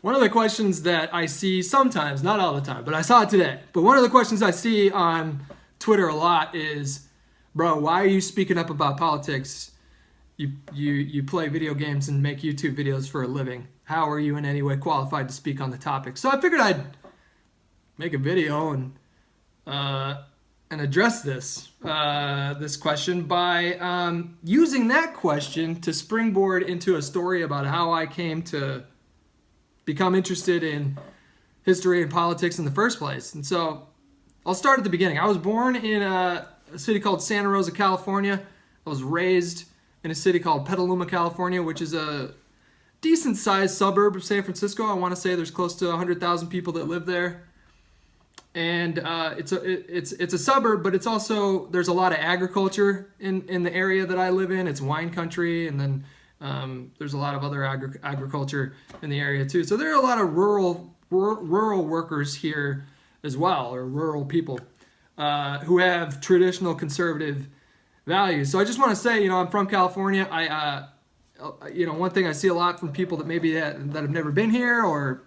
One of the questions that I see sometimes, not all the time, but I saw it today. But one of the questions I see on Twitter a lot is, bro, why are you speaking up about politics? You play video games and make YouTube videos for a living. How are you in any way qualified to speak on the topic? So I figured I'd make a video and address this question by using that question to springboard into a story about how I came to become interested in history and politics in the first place. And so I'll start at the beginning. I was born in a city called Santa Rosa, California. I was raised in a city called Petaluma, California, which is a decent-sized suburb of San Francisco. I want to say there's close to 100,000 people that live there. And it's a suburb, but it's also, there's a lot of agriculture in the area that I live in. It's wine country, and then there's a lot of other agriculture in the area too. So there are a lot of rural workers here as well, or rural people who have traditional conservative values. So I just want to say, I'm from California. One thing I see a lot from people that maybe that have never been here or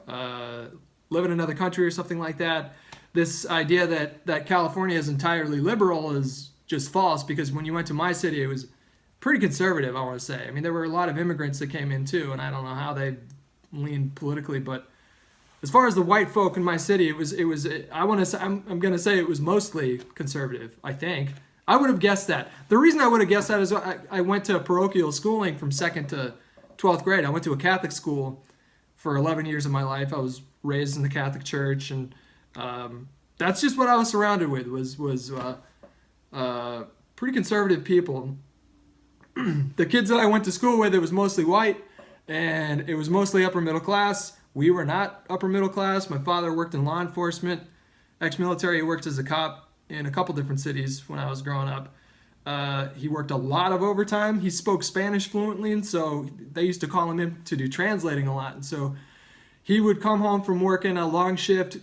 live in another country or something like that, this idea that California is entirely liberal is just false, because when you went to my city, it was pretty conservative, I want to say. I mean, there were a lot of immigrants that came in too, and I don't know how they leaned politically, but as far as the white folk in my city, it was I want to say, I'm going to say it was mostly conservative, I think. I would have guessed that. The reason I would have guessed that is I went to parochial schooling from 2nd to 12th grade. I went to a Catholic school for 11 years of my life. I was raised in the Catholic Church, and that's just what I was surrounded with, was pretty conservative people. The kids that I went to school with, it was mostly white, and it was mostly upper middle class. We were not upper middle class. My father worked in law enforcement, ex-military. He worked as a cop in a couple different cities when I was growing up. He worked a lot of overtime. He spoke Spanish fluently, and so they used to call him in to do translating a lot. And so he would come home from working a long shift,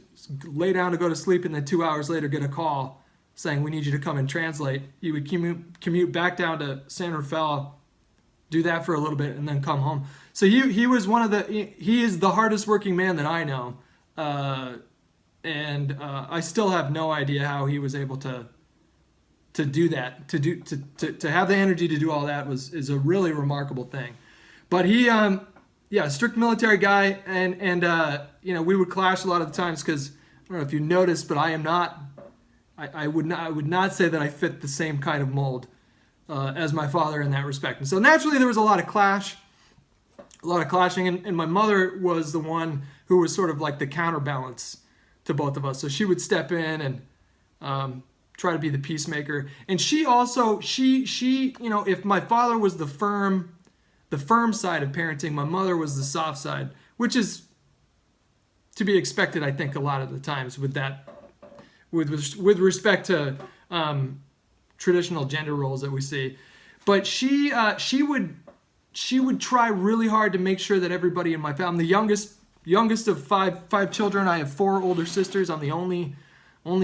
lay down to go to sleep, and then 2 hours later get a call saying, "We need you to come and translate." He would commute back down to San Rafael, do that for a little bit, and then come home. So he was he is the hardest working man that I know. And I still have no idea how he was able to do that, to have the energy to do all that is a really remarkable thing. But he, strict military guy, and we would clash a lot of the times, because I don't know if you noticed, but I would not say that I fit the same kind of mold as my father in that respect. And so naturally there was a lot of clashing, and my mother was the one who was sort of like the counterbalance to both of us. So she would step in and try to be the peacemaker. And she also, if my father was the firm side of parenting, my mother was the soft side, which is to be expected, I think, a lot of the times with respect to traditional gender roles that we see. But she would try really hard to make sure that everybody in my family, I'm the youngest of five children. I have 4 older sisters. I'm the only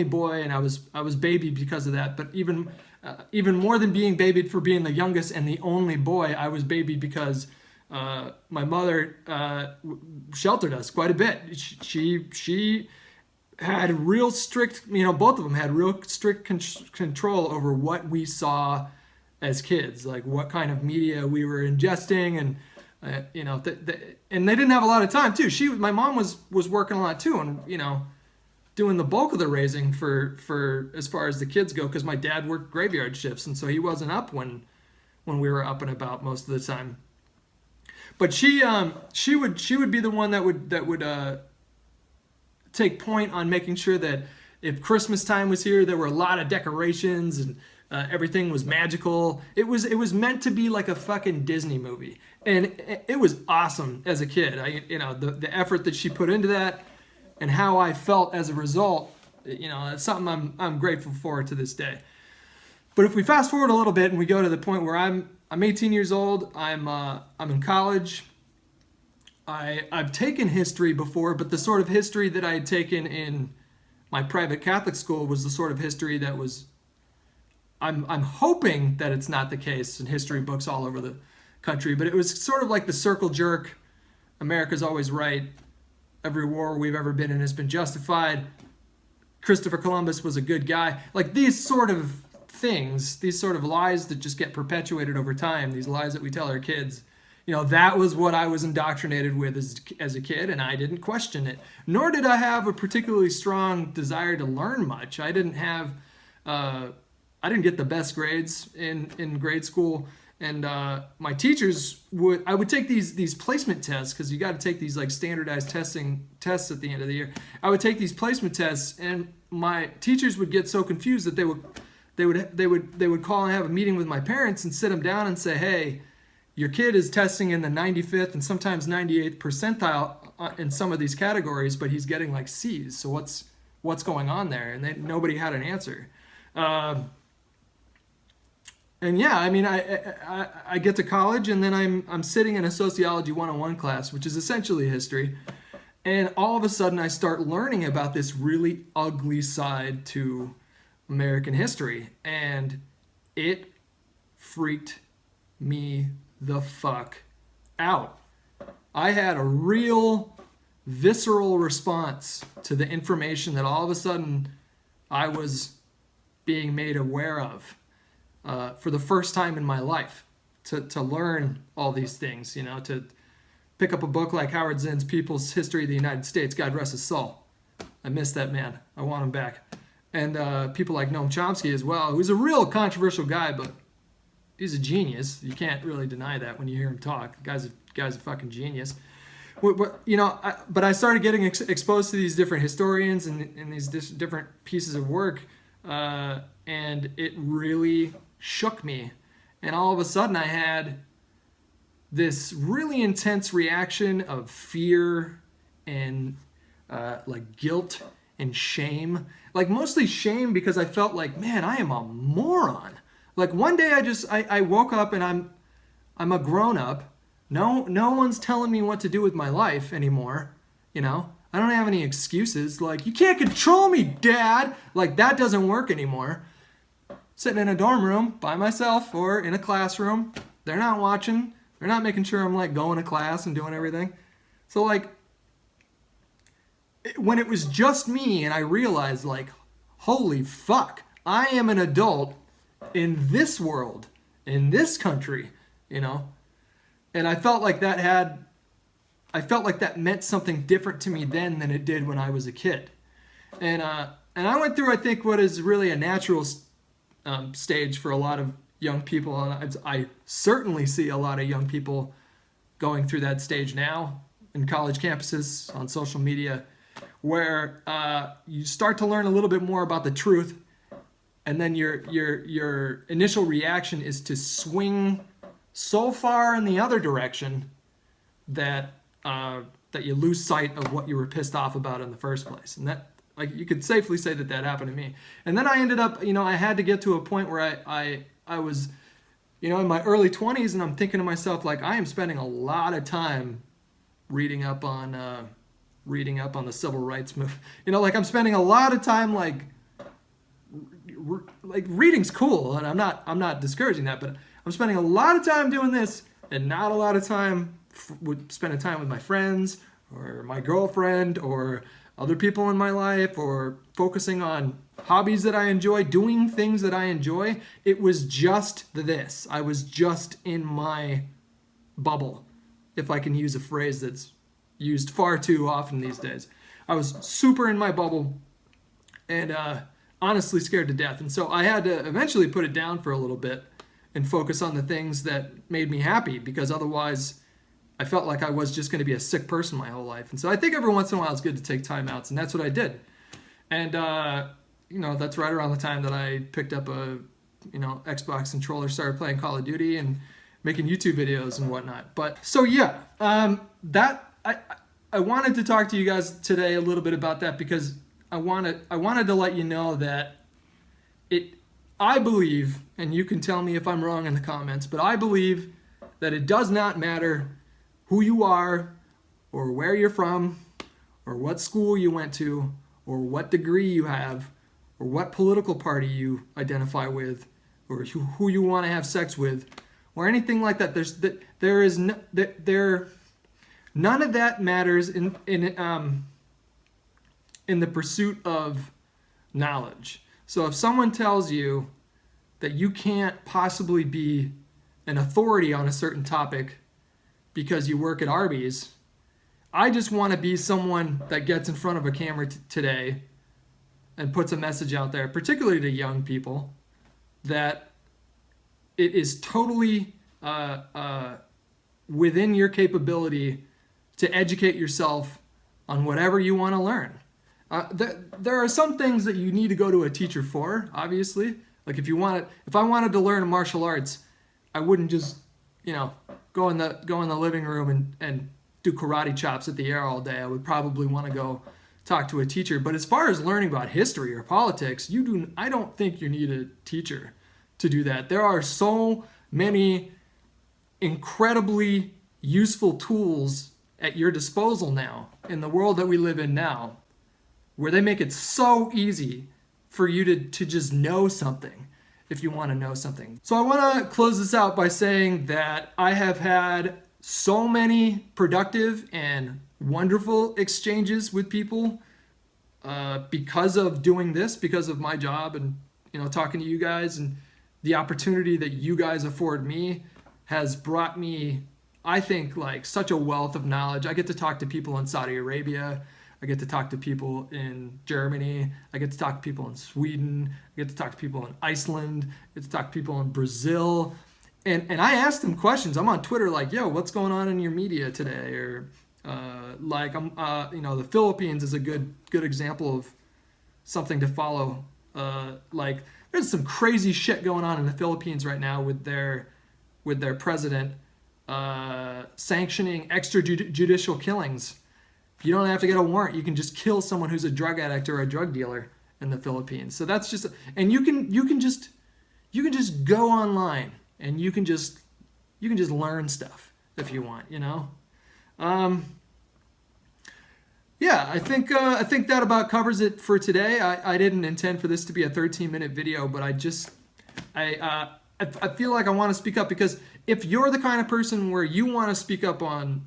boy, and I was babied because of that. But even more than being babied for being the youngest and the only boy, I was babied because my mother sheltered us quite a bit. She had real strict, both of them had real strict control over what we saw as kids, like what kind of media we were ingesting, and and they didn't have a lot of time too. My mom was working a lot too, and doing the bulk of the raising for as far as the kids go, because my dad worked graveyard shifts, and so he wasn't up when we were up and about most of the time. But she would be the one that would take point on making sure that if Christmas time was here, there were a lot of decorations, and everything was magical. It was meant to be like a fucking Disney movie, and it was awesome as a kid. The effort that she put into that, and how I felt as a result, it's something I'm grateful for to this day. But if we fast forward a little bit and we go to the point where I'm 18 years old, I'm in college. I've taken history before, but the sort of history that I had taken in my private Catholic school was the sort of history that was, I'm hoping that it's not the case in history books all over the country, but it was sort of like the circle jerk America's always right. Every war we've ever been in has been justified. Christopher Columbus was a good guy. Like these sort of things, these sort of lies that just get perpetuated over time, these lies that we tell our kids, that was what I was indoctrinated with as a kid, and I didn't question it. Nor did I have a particularly strong desire to learn much. I didn't get the best grades in grade school, and my teachers I would take these placement tests, because you got to take these like standardized tests at the end of the year. I would take these placement tests, and my teachers would get so confused that they would call and have a meeting with my parents and sit them down and say, hey, your kid is testing in the 95th and sometimes 98th percentile in some of these categories, but he's getting like C's. So what's going on there? And nobody had an answer. And yeah, I mean, I get to college, and then I'm sitting in a sociology 101 class, which is essentially history. And all of a sudden I start learning about this really ugly side to American history. And it freaked me the fuck out. I had a real visceral response to the information that all of a sudden I was being made aware of for the first time in my life, to learn all these things, to pick up a book like Howard Zinn's People's History of the United States, God rest his soul. I miss that man. I want him back. And people like Noam Chomsky as well, who's a real controversial guy, but he's a genius. You can't really deny that when you hear him talk. The guy's a fucking genius. But I started getting exposed to these different historians and these different pieces of work, and it really shook me. And all of a sudden I had this really intense reaction of fear and like guilt and shame. Like mostly shame, because I felt like, man, I am a moron. Like one day I woke up and I'm a grown up. No one's telling me what to do with my life anymore. I don't have any excuses. Like, you can't control me, Dad. Like, that doesn't work anymore. Sitting in a dorm room by myself or in a classroom. They're not watching. They're not making sure I'm like going to class and doing everything. So like, when it was just me and I realized like, holy fuck, I am an adult in this world, in this country, and I felt like that meant something different to me then than it did when I was a kid. And I went through, I think, what is really a natural stage for a lot of young people. And I certainly see a lot of young people going through that stage now in college campuses, on social media, where you start to learn a little bit more about the truth. And then your initial reaction is to swing so far in the other direction that you lose sight of what you were pissed off about in the first place. And that, like, you could safely say that happened to me. And then I ended up, I had to get to a point where I was, in my early 20s, and I'm thinking to myself, like, I am spending a lot of time reading up on the civil rights movement. Like, I'm spending a lot of time like reading's cool, and I'm not discouraging that, but I'm spending a lot of time doing this and not a lot of time spending time with my friends or my girlfriend or other people in my life, or focusing on hobbies that I enjoy, doing things that I enjoy. It was just this. I was just in my bubble, if I can use a phrase that's used far too often these days. I was super in my bubble and honestly scared to death. And so I had to eventually put it down for a little bit and focus on the things that made me happy, because otherwise I felt like I was just going to be a sick person my whole life. And so I think every once in a while it's good to take time outs, and that's what I did. And that's right around the time that I picked up a Xbox controller, started playing Call of Duty and making YouTube videos and whatnot. But so yeah, that I wanted to talk to you guys today a little bit about that, because I wanted to let you know that I believe, and you can tell me if I'm wrong in the comments, but I believe that it does not matter who you are, or where you're from, or what school you went to, or what degree you have, or what political party you identify with, or who you want to have sex with, or anything like that. None of that matters in the pursuit of knowledge. So if someone tells you that you can't possibly be an authority on a certain topic because you work at Arby's, I just want to be someone that gets in front of a camera today and puts a message out there, particularly to young people, that it is totally within your capability to educate yourself on whatever you want to learn. There are some things that you need to go to a teacher for, obviously. Like if I wanted to learn martial arts, I wouldn't just, go in the living room and do karate chops at the air all day. I would probably want to go talk to a teacher. But as far as learning about history or politics, I don't think you need a teacher to do that. There are so many incredibly useful tools at your disposal now in the world that we live in now, where they make it so easy for you to just know something if you want to know something. So I want to close this out by saying that I have had so many productive and wonderful exchanges with people because of doing this, because of my job and talking to you guys, and the opportunity that you guys afford me has brought me, I think, like such a wealth of knowledge. I get to talk to people in Saudi Arabia. I get to talk to people in Germany. I get to talk to people in Sweden. I get to talk to people in Iceland. I get to talk to people in Brazil. And I ask them questions. I'm on Twitter like, yo, what's going on in your media today? Or the Philippines is a good example of something to follow. Like there's some crazy shit going on in the Philippines right now with their president sanctioning extrajudicial killings. You don't have to get a warrant. You can just kill someone who's a drug addict or a drug dealer in the Philippines. So that's just, and you can just go online and you can just learn stuff if you want, Yeah, I think that about covers it for today. I didn't intend for this to be a 13-minute video, but I feel like I want to speak up, because if you're the kind of person where you want to speak up on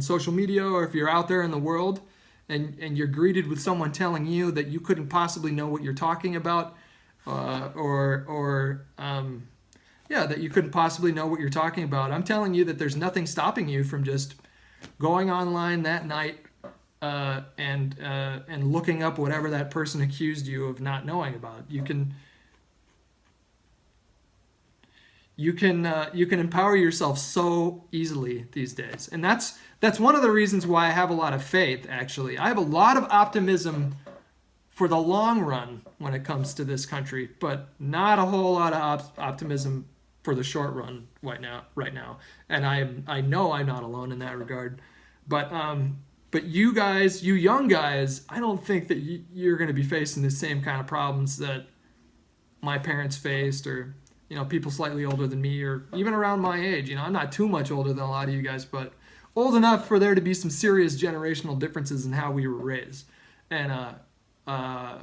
social media, or if you're out there in the world and you're greeted with someone telling you that you couldn't possibly know what you're talking about, that you couldn't possibly know what you're talking about, I'm telling you that there's nothing stopping you from just going online that night and looking up whatever that person accused you of not knowing about. You can empower yourself so easily these days. And that's one of the reasons why I have a lot of faith, actually. I have a lot of optimism for the long run when it comes to this country, but not a whole lot of optimism for the short run right now. And I know I'm not alone in that regard. But you guys, you young guys, I don't think that you're going to be facing the same kind of problems that my parents faced, or people slightly older than me, or even around my age. I'm not too much older than a lot of you guys, but old enough for there to be some serious generational differences in how we were raised. And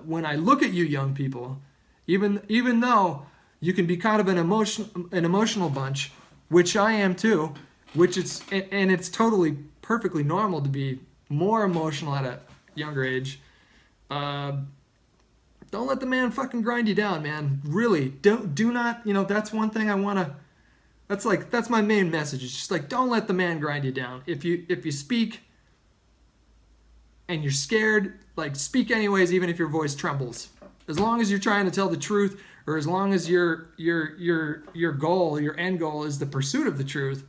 when I look at you young people, even though you can be kind of an emotional bunch, which I am too, and it's totally perfectly normal to be more emotional at a younger age. Don't let the man fucking grind you down, man. Really, do not. That's one thing I want to. That's my main message. It's just like, don't let the man grind you down. If you speak and you're scared, like, speak anyways, even if your voice trembles. As long as you're trying to tell the truth, or as long as your goal, your end goal is the pursuit of the truth,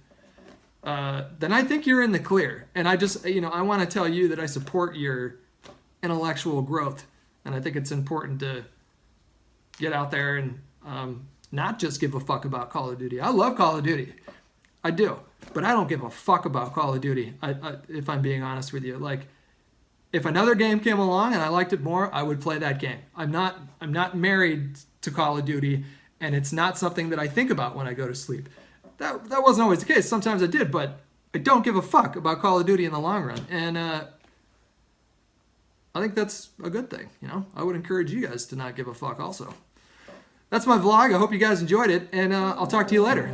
then I think you're in the clear. And I just, I want to tell you that I support your intellectual growth. And I think it's important to get out there and not just give a fuck about Call of Duty. I love Call of Duty. I do. But I don't give a fuck about Call of Duty, if I'm being honest with you. Like, if another game came along and I liked it more, I would play that game. I'm not married to Call of Duty, and it's not something that I think about when I go to sleep. That wasn't always the case. Sometimes I did, but I don't give a fuck about Call of Duty in the long run. And I think that's a good thing, I would encourage you guys to not give a fuck also. That's my vlog. I hope you guys enjoyed it, and I'll talk to you later.